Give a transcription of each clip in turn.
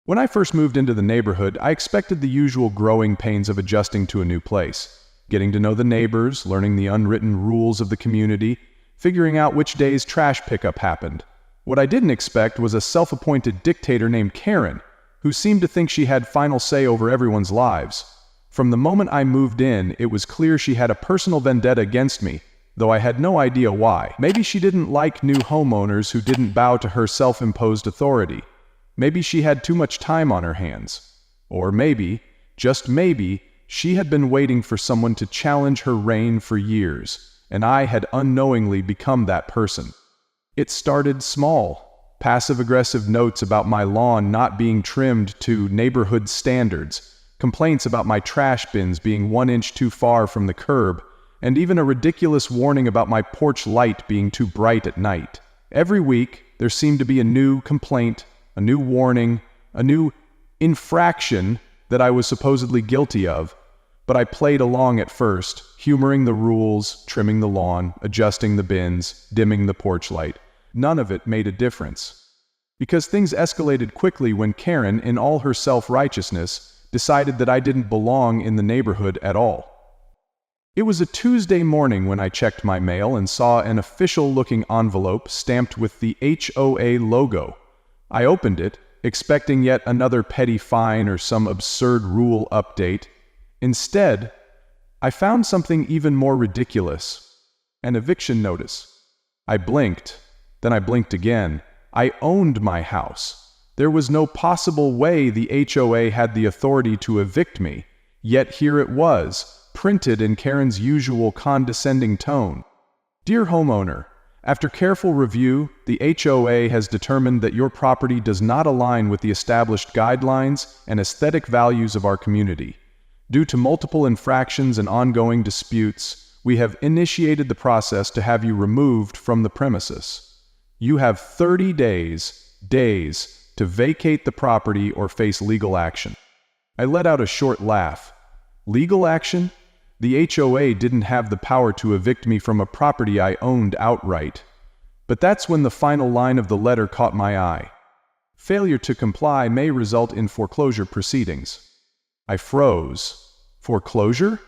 When I first moved into the neighborhood, I expected the usual growing pains of adjusting to a new place, getting to know the neighbors, learning the unwritten rules of the community, figuring out which days trash pickup happened. What I didn't expect was a self-appointed dictator named Karen, who seemed to think she had final say over everyone's lives. From the moment I moved in, it was clear she had a personal vendetta against me, though I had no idea why. Maybe she didn't like new homeowners who didn't bow to her self-imposed authority. Maybe she had too much time on her hands. Or maybe, just maybe, she had been waiting for someone to challenge her reign for years, and I had unknowingly become that person. It started small. Passive-aggressive notes about my lawn not being trimmed to neighborhood standards, complaints about my trash bins being 1 inch too far from the curb, and even a ridiculous warning about my porch light being too bright at night. Every week, there seemed to be a new complaint, a new warning, a new infraction that I was supposedly guilty of, but I played along at first, humoring the rules, trimming the lawn, adjusting the bins, dimming the porch light. None of it made a difference. Because things escalated quickly when Karen, in all her self-righteousness, decided that I didn't belong in the neighborhood at all. It was a Tuesday morning when I checked my mail and saw an official-looking envelope stamped with the HOA logo. I opened it, expecting yet another petty fine or some absurd rule update. Instead, I found something even more ridiculous. An eviction notice. I blinked, then I blinked again. I owned my house. There was no possible way the HOA had the authority to evict me, yet here it was, printed in Karen's usual condescending tone. Dear homeowner, after careful review, the HOA has determined that your property does not align with the established guidelines and aesthetic values of our community. Due to multiple infractions and ongoing disputes, we have initiated the process to have you removed from the premises. You have 30 days to vacate the property or face legal action. I let out a short laugh. Legal action? The HOA didn't have the power to evict me from a property I owned outright. But that's when the final line of the letter caught my eye. Failure to comply may result in foreclosure proceedings. I froze. Foreclosure?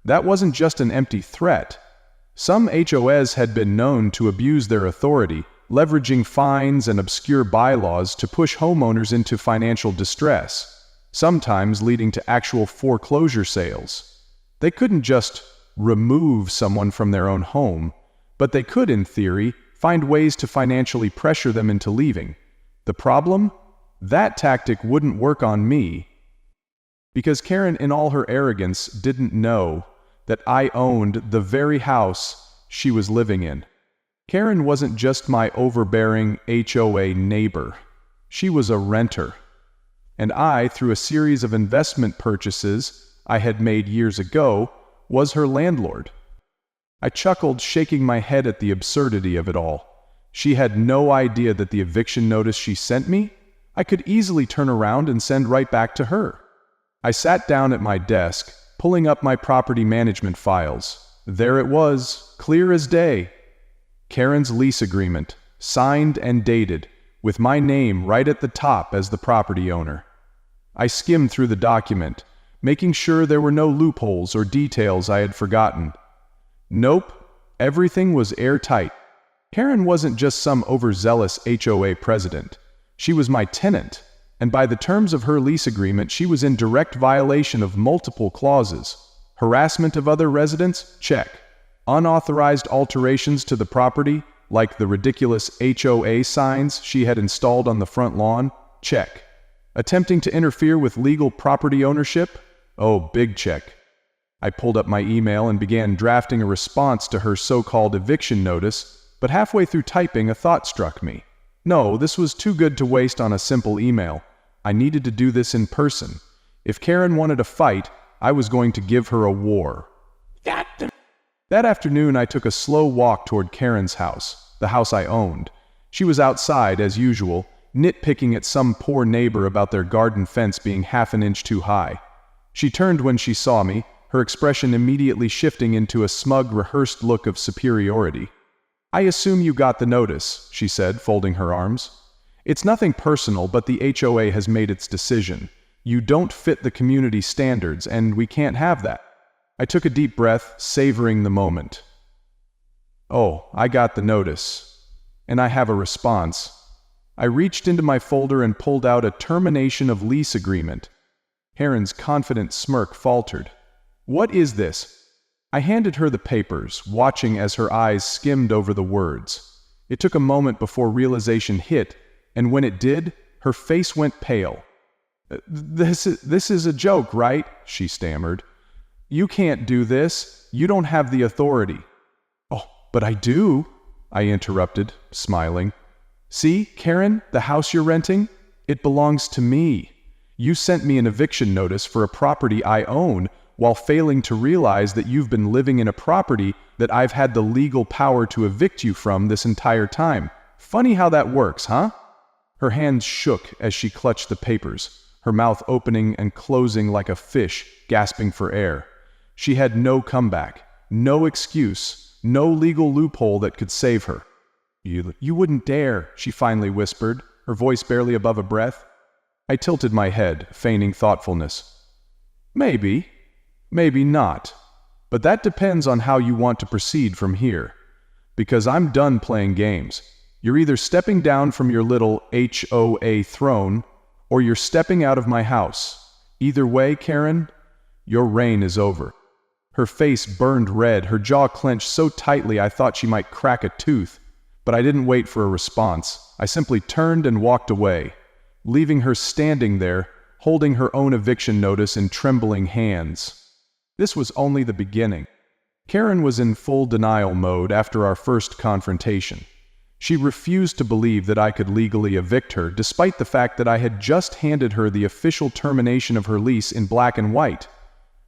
That wasn't just an empty threat. Some HOAs had been known to abuse their authority, leveraging fines and obscure bylaws to push homeowners into financial distress, sometimes leading to actual foreclosure sales. They couldn't just remove someone from their own home, but they could, in theory, find ways to financially pressure them into leaving. The problem? That tactic wouldn't work on me, because Karen, in all her arrogance, didn't know that I owned the very house she was living in. Karen wasn't just my overbearing HOA neighbor. She was a renter. And I, through a series of investment purchases I had made years ago, was her landlord. I chuckled, shaking my head at the absurdity of it all. She had no idea that the eviction notice she sent me, I could easily turn around and send right back to her. I sat down at my desk, pulling up my property management files. There it was, clear as day. Karen's lease agreement, signed and dated, with my name right at the top as the property owner. I skimmed through the document, making sure there were no loopholes or details I had forgotten. Nope, everything was airtight. Karen wasn't just some overzealous HOA president. She was my tenant, and by the terms of her lease agreement, she was in direct violation of multiple clauses. Harassment of other residents? Check. Unauthorized alterations to the property, like the ridiculous HOA signs she had installed on the front lawn? Check. Attempting to interfere with legal property ownership? Oh, big check. I pulled up my email and began drafting a response to her so-called eviction notice, but halfway through typing, a thought struck me. No, this was too good to waste on a simple email. I needed to do this in person. If Karen wanted a fight, I was going to give her a war. That afternoon, I took a slow walk toward Karen's house, the house I owned. She was outside, as usual, nitpicking at some poor neighbor about their garden fence being half an inch too high. She turned when she saw me, her expression immediately shifting into a smug, rehearsed look of superiority. "I assume you got the notice," she said, folding her arms. It's nothing personal, but the HOA has made its decision. You don't fit the community standards, and we can't have that. I took a deep breath, savoring the moment. Oh, I got the notice. And I have a response. I reached into my folder and pulled out a termination of lease agreement. Karen's confident smirk faltered. What is this? I handed her the papers, watching as her eyes skimmed over the words. It took a moment before realization hit, and when it did, her face went pale. This is a joke, right? She stammered. You can't do this. You don't have the authority. Oh, but I do, I interrupted, smiling. See, Karen, the house you're renting? It belongs to me. You sent me an eviction notice for a property I own, while failing to realize that you've been living in a property that I've had the legal power to evict you from this entire time. Funny how that works, huh? Her hands shook as she clutched the papers, her mouth opening and closing like a fish, gasping for air. She had no comeback, no excuse, no legal loophole that could save her. You wouldn't dare, she finally whispered, her voice barely above a breath. I tilted my head, feigning thoughtfulness. Maybe not. But that depends on how you want to proceed from here. Because I'm done playing games. You're either stepping down from your little HOA throne, or you're stepping out of my house. Either way, Karen, your reign is over. Her face burned red, her jaw clenched so tightly I thought she might crack a tooth. But I didn't wait for a response. I simply turned and walked away, leaving her standing there, holding her own eviction notice in trembling hands. This was only the beginning. Karen was in full denial mode after our first confrontation. She refused to believe that I could legally evict her, despite the fact that I had just handed her the official termination of her lease in black and white.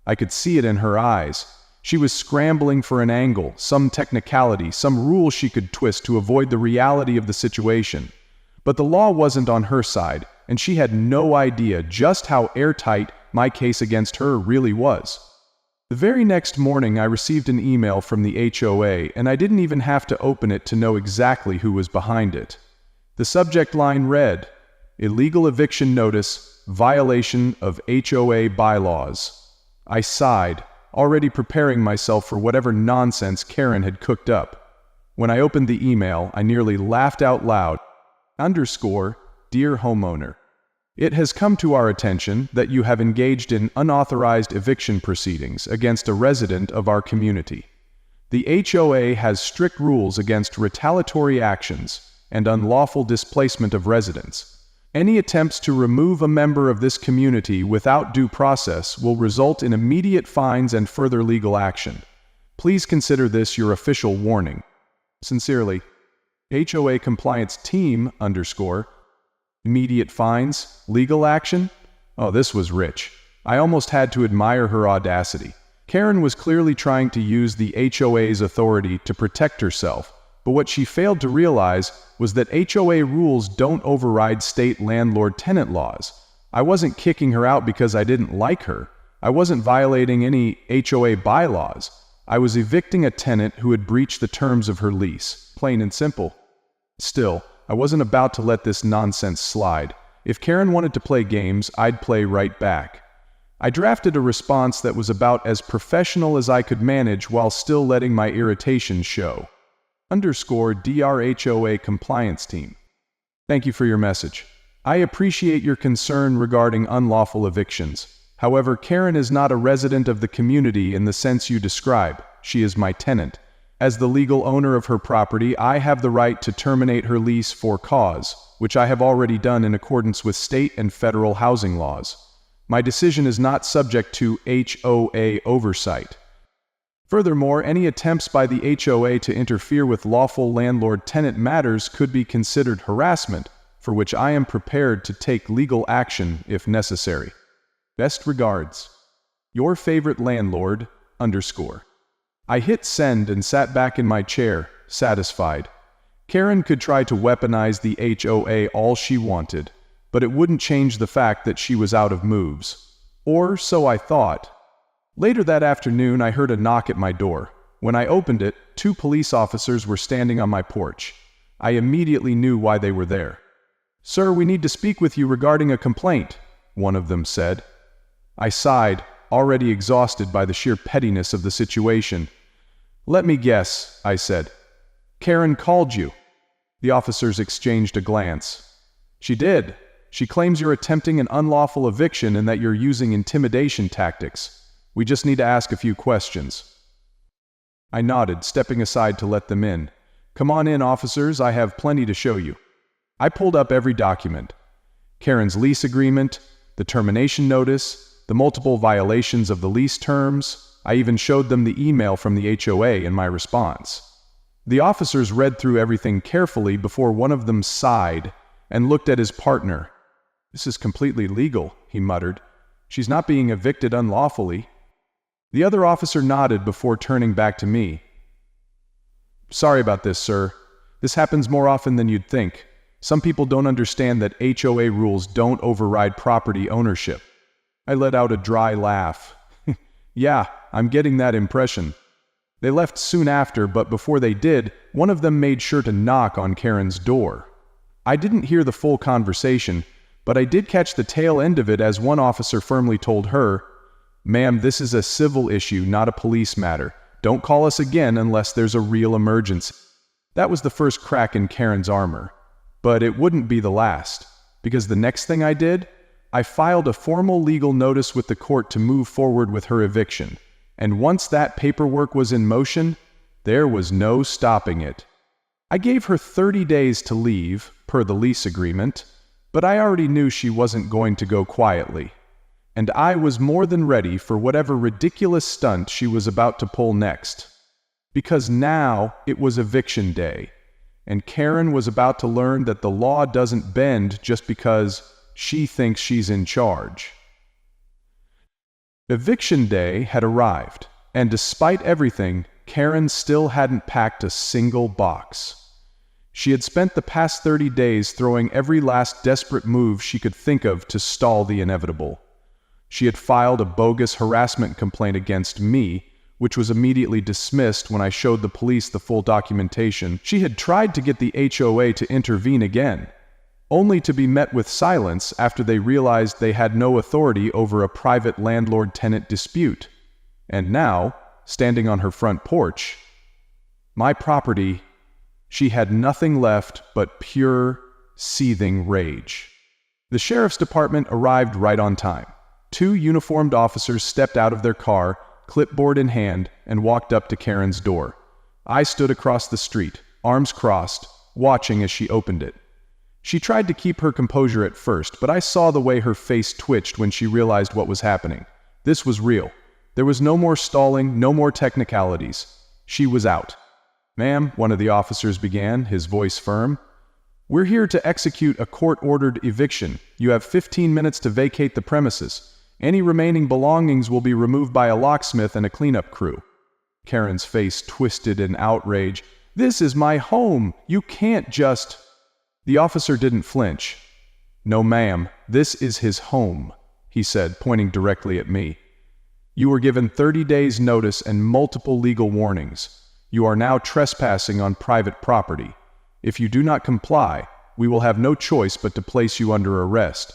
I could see it in her eyes. She was scrambling for an angle, some technicality, some rule she could twist to avoid the reality of the situation. But the law wasn't on her side, and she had no idea just how airtight my case against her really was. The very next morning I received an email from the HOA, and I didn't even have to open it to know exactly who was behind it. The subject line read, "Illegal eviction notice, violation of HOA bylaws." I sighed, already preparing myself for whatever nonsense Karen had cooked up. When I opened the email, I nearly laughed out loud. Dear homeowner. It has come to our attention that you have engaged in unauthorized eviction proceedings against a resident of our community. The HOA has strict rules against retaliatory actions and unlawful displacement of residents. Any attempts to remove a member of this community without due process will result in immediate fines and further legal action. Please consider this your official warning. Sincerely, HOA Compliance Team _. Immediate fines? Legal action? Oh, this was rich. I almost had to admire her audacity. Karen was clearly trying to use the HOA's authority to protect herself, but what she failed to realize was that HOA rules don't override state landlord-tenant laws. I wasn't kicking her out because I didn't like her. I wasn't violating any HOA bylaws. I was evicting a tenant who had breached the terms of her lease, plain and simple. Still, I wasn't about to let this nonsense slide. If Karen wanted to play games, I'd play right back. I drafted a response that was about as professional as I could manage while still letting my irritation show. _DRHOA Compliance Team. Thank you for your message. I appreciate your concern regarding unlawful evictions. However, Karen is not a resident of the community in the sense you describe. She is my tenant. As the legal owner of her property, I have the right to terminate her lease for cause, which I have already done in accordance with state and federal housing laws. My decision is not subject to HOA oversight. Furthermore, any attempts by the HOA to interfere with lawful landlord-tenant matters could be considered harassment, for which I am prepared to take legal action if necessary. Best regards. Your favorite landlord, _. I hit send and sat back in my chair, satisfied. Karen could try to weaponize the HOA all she wanted, but it wouldn't change the fact that she was out of moves. Or so I thought. Later that afternoon, I heard a knock at my door. When I opened it, 2 police officers were standing on my porch. I immediately knew why they were there. "Sir, we need to speak with you regarding a complaint," one of them said. I sighed, already exhausted by the sheer pettiness of the situation. "Let me guess," I said. "Karen called you." The officers exchanged a glance. "She did. She claims you're attempting an unlawful eviction and that you're using intimidation tactics. We just need to ask a few questions." I nodded, stepping aside to let them in. "Come on in, officers, I have plenty to show you." I pulled up every document. Karen's lease agreement, the termination notice, the multiple violations of the lease terms. I even showed them the email from the HOA in my response. The officers read through everything carefully before one of them sighed and looked at his partner. "This is completely legal," he muttered. "She's not being evicted unlawfully." The other officer nodded before turning back to me. "Sorry about this, sir. This happens more often than you'd think. Some people don't understand that HOA rules don't override property ownership." I let out a dry laugh. "Yeah, I'm getting that impression." They left soon after, but before they did, one of them made sure to knock on Karen's door. I didn't hear the full conversation, but I did catch the tail end of it as one officer firmly told her, "Ma'am, this is a civil issue, not a police matter. Don't call us again unless there's a real emergency." That was the first crack in Karen's armor. But it wouldn't be the last, because the next thing I did, I filed a formal legal notice with the court to move forward with her eviction. And once that paperwork was in motion, there was no stopping it. I gave her 30 days to leave, per the lease agreement, but I already knew she wasn't going to go quietly. And I was more than ready for whatever ridiculous stunt she was about to pull next. Because now it was eviction day, and Karen was about to learn that the law doesn't bend just because she thinks she's in charge. Eviction day had arrived, and despite everything, Karen still hadn't packed a single box. She had spent the past 30 days throwing every last desperate move she could think of to stall the inevitable. She had filed a bogus harassment complaint against me, which was immediately dismissed when I showed the police the full documentation. She had tried to get the HOA to intervene again, only to be met with silence after they realized they had no authority over a private landlord-tenant dispute. And now, standing on her front porch, my property, she had nothing left but pure, seething rage. The sheriff's department arrived right on time. 2 uniformed officers stepped out of their car, clipboard in hand, and walked up to Karen's door. I stood across the street, arms crossed, watching as she opened it. She tried to keep her composure at first, but I saw the way her face twitched when she realized what was happening. This was real. There was no more stalling, no more technicalities. She was out. "Ma'am," one of the officers began, his voice firm, "we're here to execute a court-ordered eviction. You have 15 minutes to vacate the premises. Any remaining belongings will be removed by a locksmith and a cleanup crew." Karen's face twisted in outrage. "This is my home. You can't just—" The officer didn't flinch. "No, ma'am, this is his home," he said, pointing directly at me. "You were given 30 days' notice and multiple legal warnings. You are now trespassing on private property. If you do not comply, we will have no choice but to place you under arrest."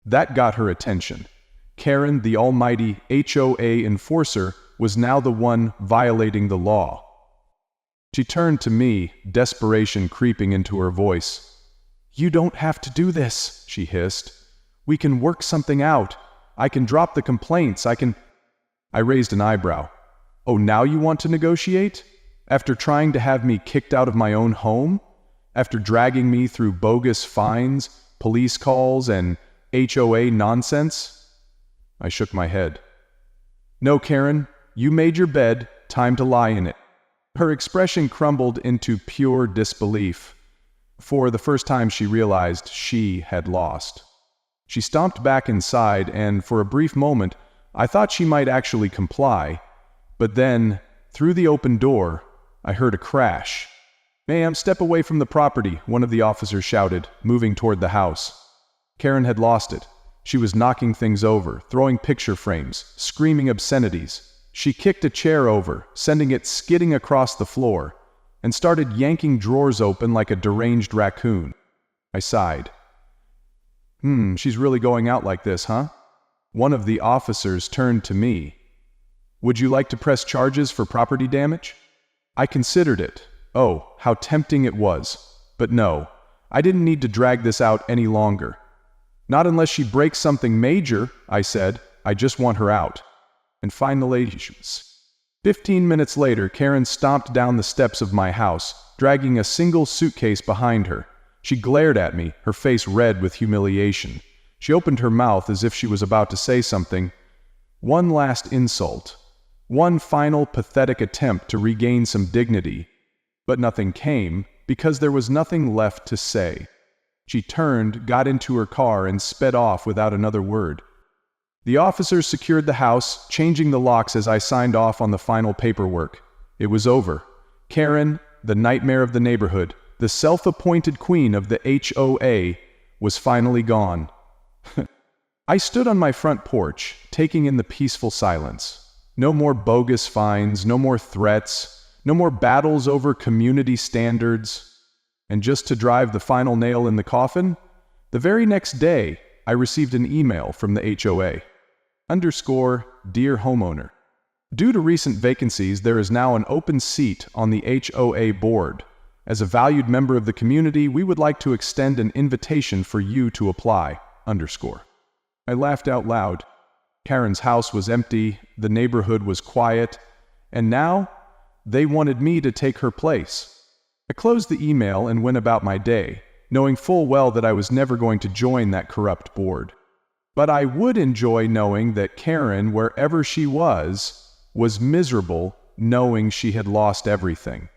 That got her attention. Karen, the almighty HOA enforcer, was now the one violating the law. She turned to me, desperation creeping into her voice. "You don't have to do this," she hissed. "We can work something out. I can drop the complaints, I raised an eyebrow. "Oh, now you want to negotiate? After trying to have me kicked out of my own home? After dragging me through bogus fines, police calls, and HOA nonsense?" I shook my head. "No, Karen, you made your bed, time to lie in it." Her expression crumbled into pure disbelief. For the first time she realized she had lost. She stomped back inside, and for a brief moment, I thought she might actually comply. But then, through the open door, I heard a crash. "Ma'am, step away from the property," one of the officers shouted, moving toward the house. Karen had lost it. She was knocking things over, throwing picture frames, screaming obscenities. She kicked a chair over, sending it skidding across the floor, and started yanking drawers open like a deranged raccoon. I sighed. She's really going out like this, huh? One of the officers turned to me. Would you like to press charges for property damage? I considered it. Oh, how tempting it was. But no, I didn't need to drag this out any longer. Not unless she breaks something major, I said. I just want her out. And finally, 15 minutes later, Karen stomped down the steps of my house, dragging a single suitcase behind her. She glared at me, her face red with humiliation. She opened her mouth as if she was about to say something. One last insult. One final pathetic attempt to regain some dignity. But nothing came, because there was nothing left to say. She turned, got into her car, and sped off without another word. The officers secured the house, changing the locks as I signed off on the final paperwork. It was over. Karen, the nightmare of the neighborhood, the self-appointed queen of the HOA, was finally gone. I stood on my front porch, taking in the peaceful silence. No more bogus fines, no more threats, no more battles over community standards. And just to drive the final nail in the coffin, the very next day, I received an email from the HOA. Dear homeowner. Due to recent vacancies, there is now an open seat on the HOA board. As a valued member of the community, we would like to extend an invitation for you to apply. I laughed out loud. Karen's house was empty, the neighborhood was quiet, and now they wanted me to take her place. I closed the email and went about my day, knowing full well that I was never going to join that corrupt board. But I would enjoy knowing that Karen, wherever she was miserable, knowing she had lost everything.